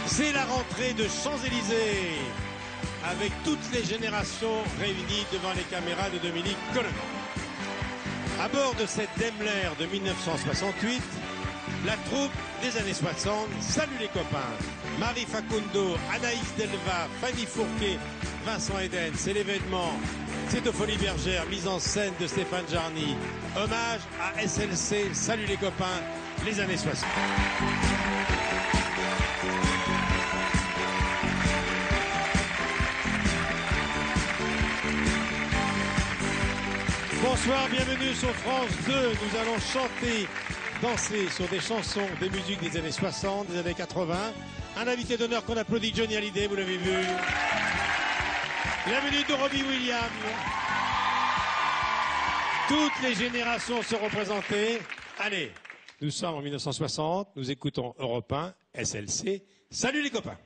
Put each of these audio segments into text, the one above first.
C'est la rentrée de Champs-Élysées, avec toutes les générations réunies devant les caméras de Dominique Coleman. À bord de cette Daimler de 1968, la troupe des années 60, salut les copains. Marie Facundo, Anaïs Delva, Fanny Fourquet, Vincent Eden, c'est l'événement. C'est aux Folies Bergères, mise en scène de Stéphane Jarny. Hommage à SLC, salut les copains, les années 60. Bonsoir, bienvenue sur France 2. Nous allons chanter, danser sur des chansons, des musiques des années 60, des années 80. Un invité d'honneur qu'on applaudit, Johnny Hallyday, vous l'avez vu. Bienvenue de Robbie Williams. Toutes les générations sont représentées. Allez, nous sommes en 1960, nous écoutons Europe 1, SLC. Salut les copains.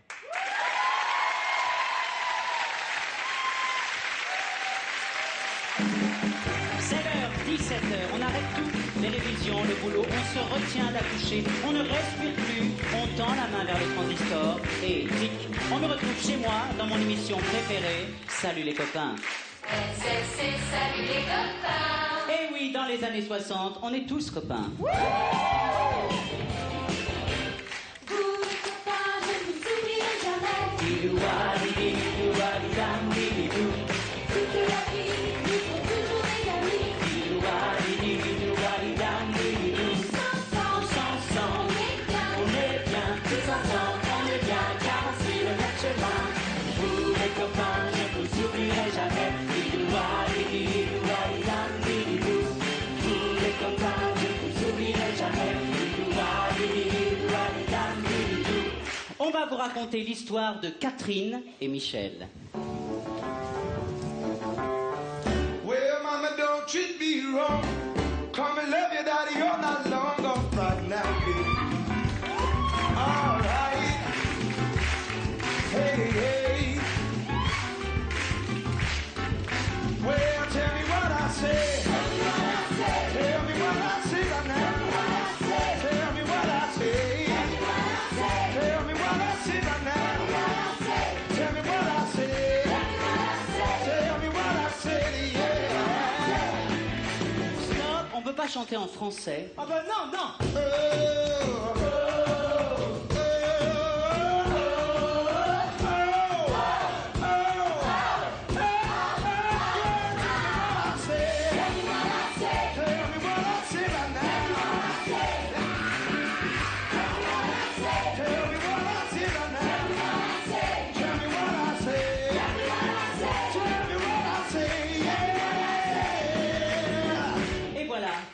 On arrête tout, les révisions, le boulot, on se retient d'accoucher, on ne respire plus, on tend la main vers le transistor et tic, on me retrouve chez moi dans mon émission préférée, Salut les copains. SLC, salut les copains. Et oui, dans les années 60, on est tous copains. Vous les copains, je ne vous oublierai jamais. Toute la vie, nous serons toujours des amis. On va vous raconter l'histoire de Catherine et Michel. Well, mama, don't treat me wrong. Come and love you, daddy, you're not long gone right now, baby. All right. Hey, hey. Well, tell me what I say. Tell me what I say right now. Tell me what I say. Tell me what I say right now. Tell me what I say. Tell me what I say, yeah. Stop, on peut pas chanter en français. Ah ben non, non.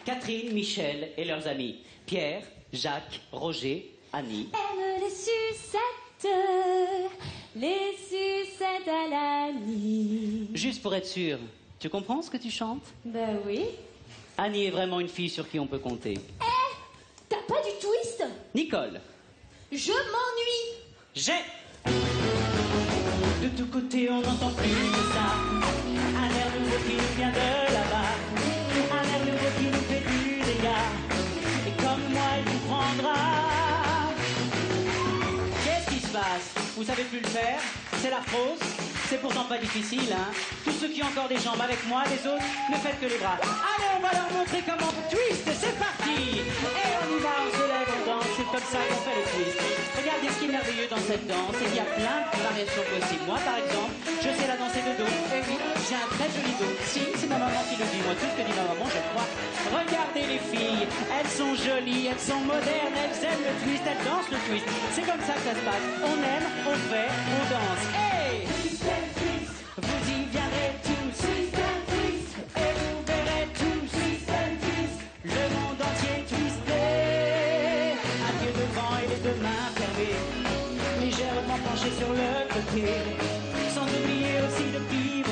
Catherine, Michel et leurs amis. Pierre, Jacques, Roger, Annie. Aime les sucettes à l'Annie. Juste pour être sûr, tu comprends ce que tu chantes? Ben oui. Annie est vraiment une fille sur qui on peut compter. T'as pas du twist? Nicole. Je m'ennuie. J'ai. De tous côtés, on n'entend plus que ça. Un air nouveau qui nous vient de là-bas. Un air nouveau qui nous fait du dégât. Et comme moi, il vous prendra. Qu'est-ce qui se passe? Vous savez plus le faire? C'est l'arthrose? C'est pourtant pas difficile, hein? Tous ceux qui ont encore des jambes avec moi, les autres, ne faites que les bras. Allez, on va leur montrer comment on twist. C'est parti! Et on y va, on se lève, on danse. C'est comme ça qu'on fait le twist. Regardez ce qui est merveilleux dans cette danse. Il y a plein de variations possibles. Moi, par exemple, je sais la danser de dos. Et oui, j'ai un très joli dos. Si, c'est ma maman qui le dit. Moi, tout ce que dit ma maman, je crois. Regardez les filles. Elles sont jolies, elles sont modernes, elles aiment le twist, elles dansent le twist. C'est comme ça que ça se passe. On aime, on fait, on danse. Hey! Vous y viendrez tous. Et vous verrez tous. Le monde entier twisté. Un pied devant et les deux mains fermées. Légèrement penché sur le côté. Sans oublier aussi de pied.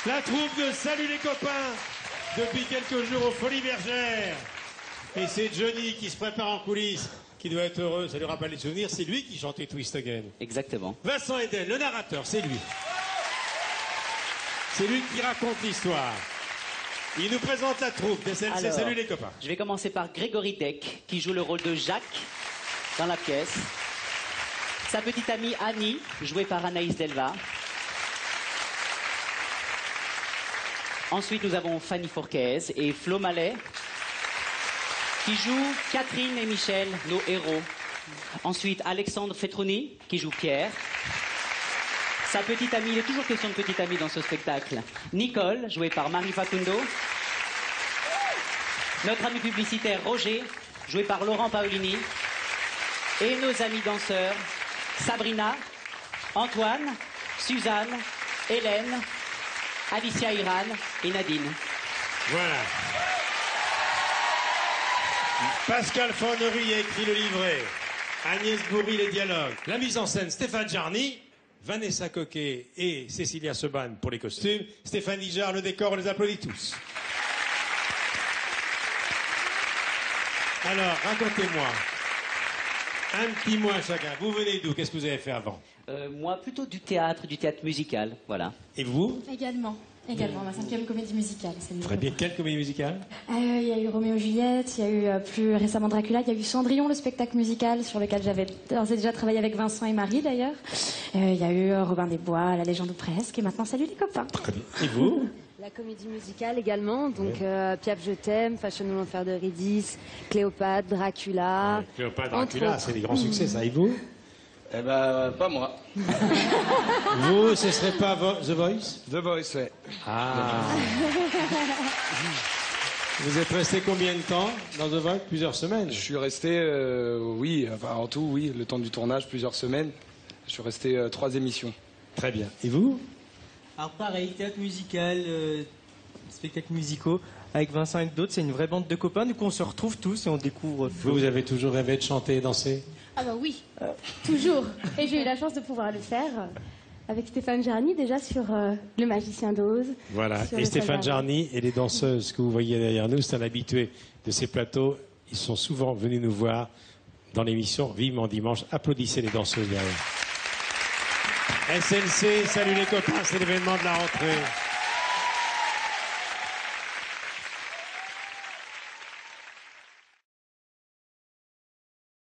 La troupe de Salut les copains, depuis quelques jours aux Folies Bergères. Et c'est Johnny qui se prépare en coulisses, qui doit être heureux, ça lui rappelle les souvenirs. C'est lui qui chantait Twist Again. Exactement. Vincent Edel, le narrateur, c'est lui. C'est lui qui raconte l'histoire. Il nous présente la troupe des SLC. Alors, Salut les copains. Je vais commencer par Grégory Deck, qui joue le rôle de Jacques dans la pièce. Sa petite amie Annie, jouée par Anaïs Delva. Ensuite, nous avons Fanny Fourquez et Flo Mallet, qui jouent Catherine et Michel, nos héros. Ensuite, Alexandre Fetroni, qui joue Pierre. Sa petite amie, il est toujours question de petite amie dans ce spectacle. Nicole, jouée par Marie Facundo. Notre ami publicitaire Roger, joué par Laurent Paolini. Et nos amis danseurs, Sabrina, Antoine, Suzanne, Hélène, Alicia Iran et Nadine. Voilà. Pascal Fornery a écrit le livret. Agnès Bourri les dialogues. La mise en scène, Stéphane Jarny. Vanessa Coquet et Cécilia Seban pour les costumes. Stéphane Dijard, le décor, on les applaudit tous. Alors, racontez-moi. Un petit mot à chacun. Vous venez d'où? Qu'est-ce que vous avez fait avant? Moi, plutôt du théâre musical, voilà. Et vous? Également, ma 5e comédie musicale. Très bien. Quelle comédie musicale? Il y a eu Roméo et Juliette, il y a eu plus récemment Dracula, il y a eu Cendrillon, le spectacle musical sur lequel j'avais déjà travaillé avec Vincent et Marie d'ailleurs. Il y a eu Robin des Bois, La Légende ou presque, et maintenant Salut les copains. Très bien. Et vous? La comédie musicale également, donc Piaf je t'aime, Fashion l'enfer d'Eurydice, Cléopâtre, Dracula. Cléopâtre, Dracula, c'est des grands succès, ça. Et vous? Eh ben, pas moi. Vous, ce serait pas The Voice? The Voice, ouais. Ah. Vous êtes resté combien de temps dans The Voice? Plusieurs semaines? Je suis resté, oui, enfin, en tout, oui, le temps du tournage, plusieurs semaines. Je suis resté 3 émissions. Très bien. Et vous? Alors pareil, théâtre musical, spectacles musicaux, avec Vincent et d'autres, c'est une vraie bande de copains. Du coup, on se retrouve tous et on découvre. Vous avez toujours rêvé de chanter et danser? Ah bah oui, toujours. Et j'ai eu la chance de pouvoir le faire avec Stéphane Jarny déjà sur Le Magicien d'Oz. Voilà, sur et le Stéphane Soldat. Jarny et les danseuses que vous voyez derrière nous, c'est un habitué de ces plateaux. Ils sont souvent venus nous voir dans l'émission Vivement Dimanche. Applaudissez les danseuses derrière. SLC, salut les copains, c'est l'événement de la rentrée.